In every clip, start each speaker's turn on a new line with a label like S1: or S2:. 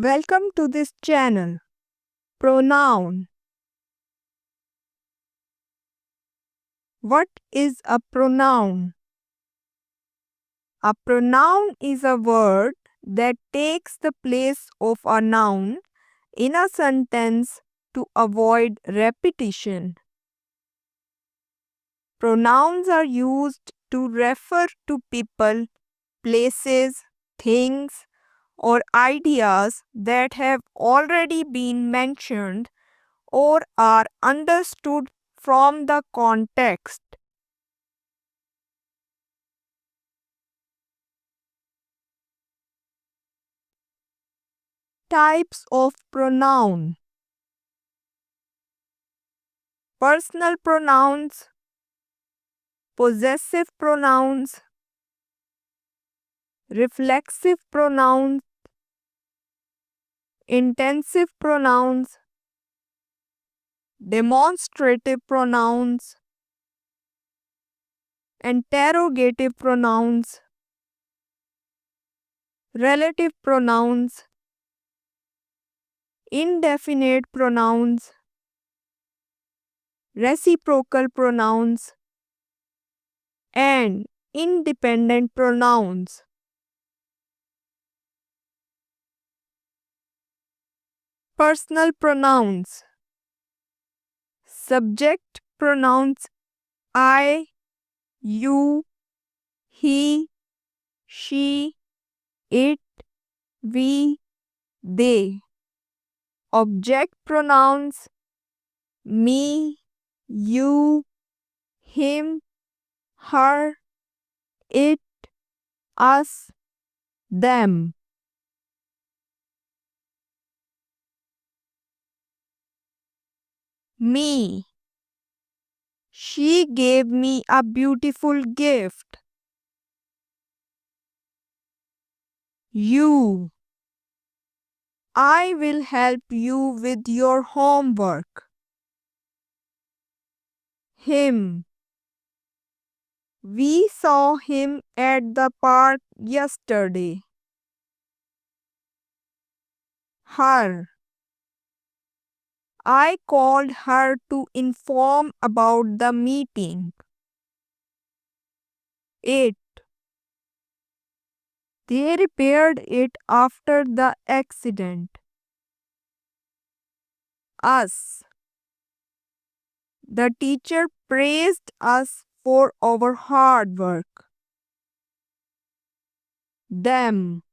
S1: Welcome to this channel. Pronoun. What is a pronoun? A pronoun is a word that takes the place of a noun in a sentence to avoid repetition. Pronouns are used to refer to people, places, things, or ideas that have already been mentioned or are understood from the context. Types of pronoun. Personal pronouns, possessive pronouns, reflexive pronouns, intensive pronouns, demonstrative pronouns, interrogative pronouns, relative pronouns, indefinite pronouns, reciprocal pronouns, and independent pronouns. Personal pronouns. Subject pronouns I, you, he, she, it, we, they. Object pronouns me, you, him, her, it, us, them. Me. She gave me a beautiful gift. You. I will help you with your homework. Him. We saw him at the park yesterday. Her. I called her to inform about the meeting. It. They repaired it after the accident. Us. The teacher praised us for our hard work. Them.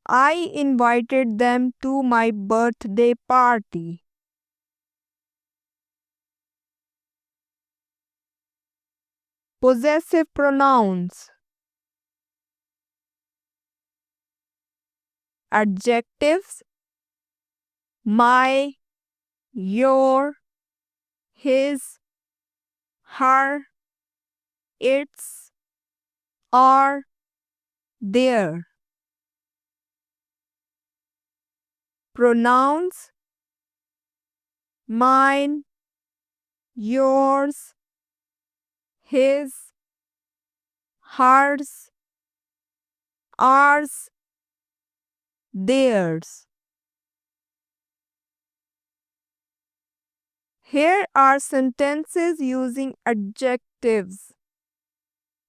S1: I invited them to my birthday party. Possessive pronouns. Adjectives. My, your, his, her, its, our, their. Pronouns. Mine, yours, his, hers, ours, theirs. Here are sentences using adjectives.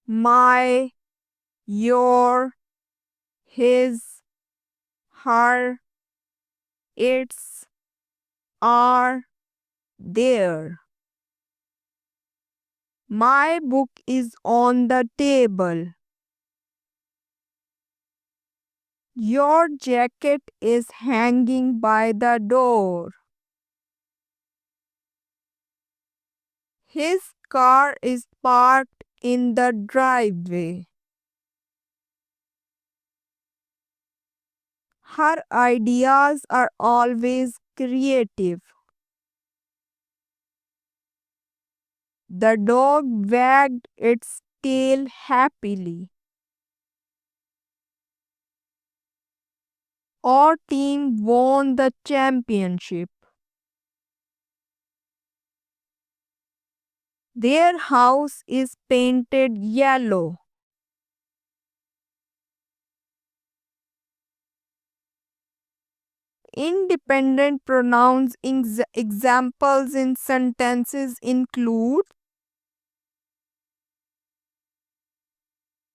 S1: My, your, his, her, its, our, their. My book is on the table. Your jacket is hanging by the door. His car is parked in the driveway. Her ideas are always creative. The dog wagged its tail happily. Our team won the championship. Their house is painted yellow. Independent pronouns examples in sentences include: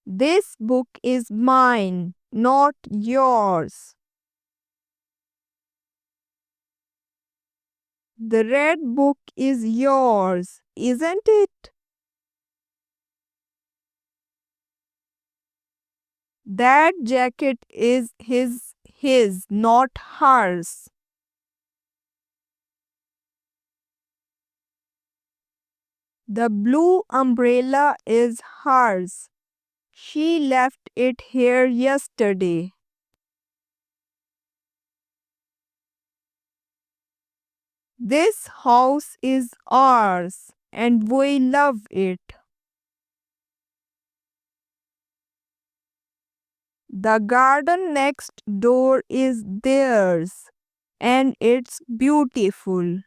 S1: this book is mine, not yours. The red book is yours, isn't it? That jacket is his, not hers. The blue umbrella is hers. She left it here yesterday. This house is ours and we love it. The garden next door is theirs and it's beautiful.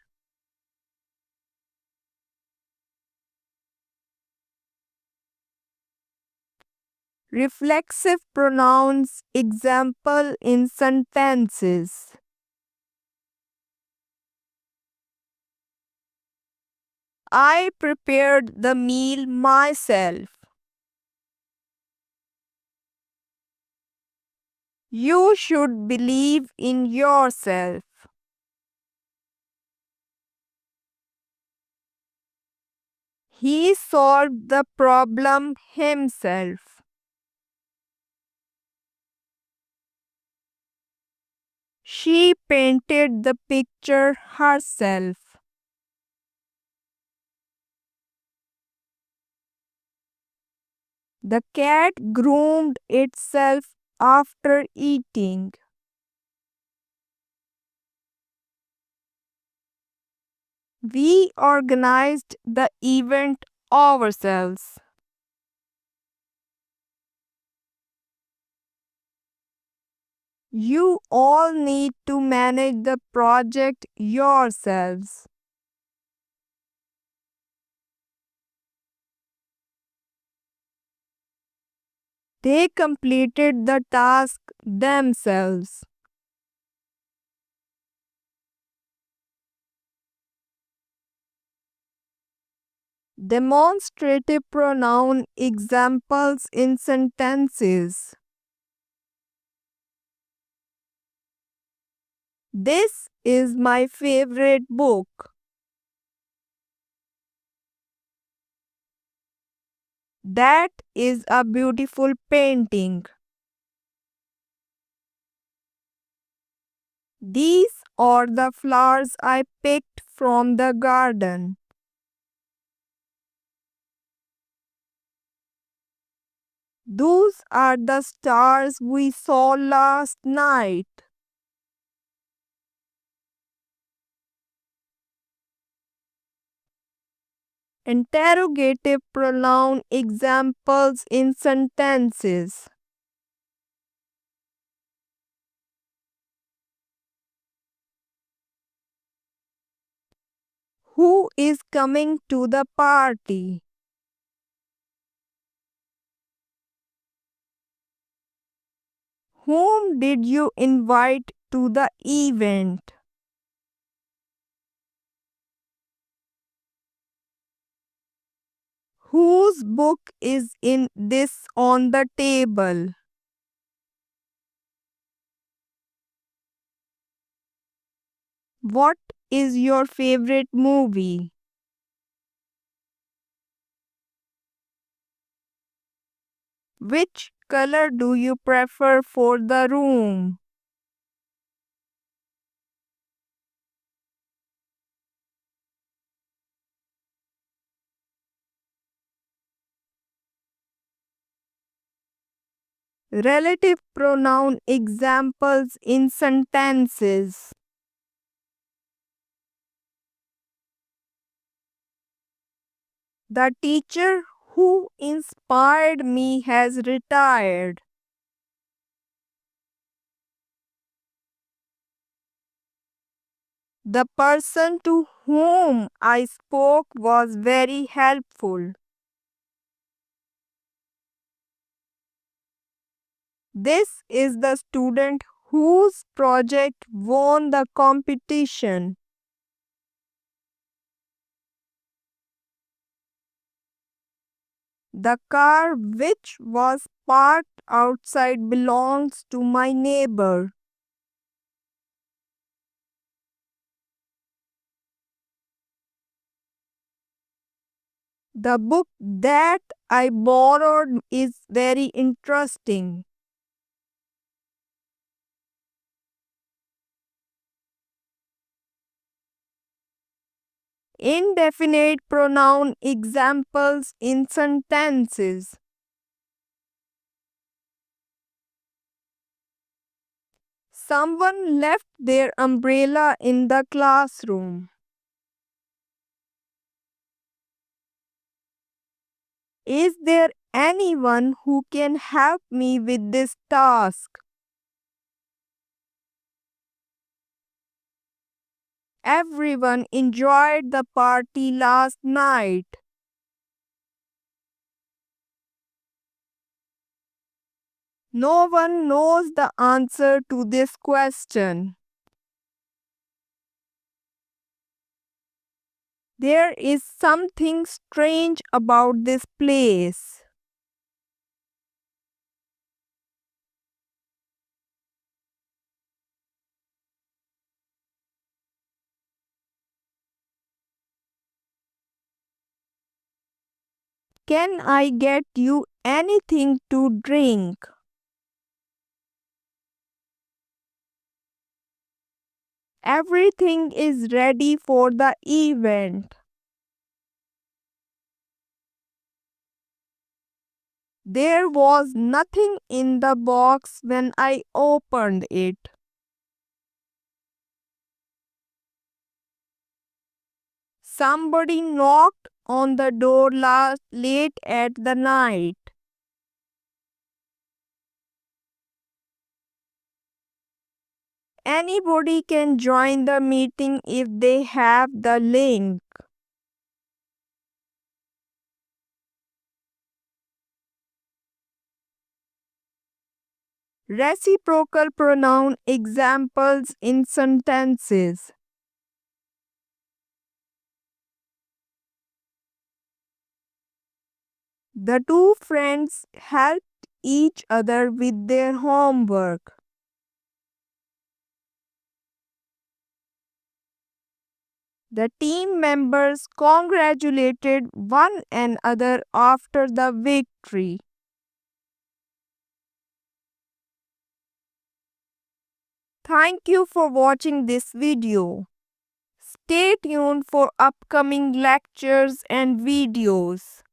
S1: Reflexive pronouns example in sentences. I prepared the meal myself. You should believe in yourself. He solved the problem himself. She painted the picture herself. The cat groomed itself after eating. We organized the event ourselves. You all need to manage the project yourselves. They completed the task themselves. Demonstrative pronoun examples in sentences. This is my favorite book. That is a beautiful painting. These are the flowers I picked from the garden. Those are the stars we saw last night. Interrogative pronoun examples in sentences. Who is coming to the party? Whom did you invite to the event? Whose book is in this on the table? What is your favorite movie? Which color do you prefer for the room? Relative pronoun examples in sentences. The teacher who inspired me has retired. The person to whom I spoke was very helpful. This is the student Whose project won the competition? The car which was parked outside belongs to my neighbor. The book that I borrowed is very interesting. Indefinite pronoun examples in sentences. Someone left their umbrella in the classroom. Is there anyone who can help me with this task? Everyone enjoyed the party last night. No one knows the answer to this question. There is something strange about this place. Can I get you anything to drink? Everything is ready for the event. There was nothing in the box when I opened it. Somebody knocked on the door late at the night. Anybody can join the meeting if they have the link. Reciprocal pronoun examples in sentences. The two friends helped each other with their homework. The team members congratulated one another after the victory. Thank you for watching this video. Stay tuned for upcoming lectures and videos.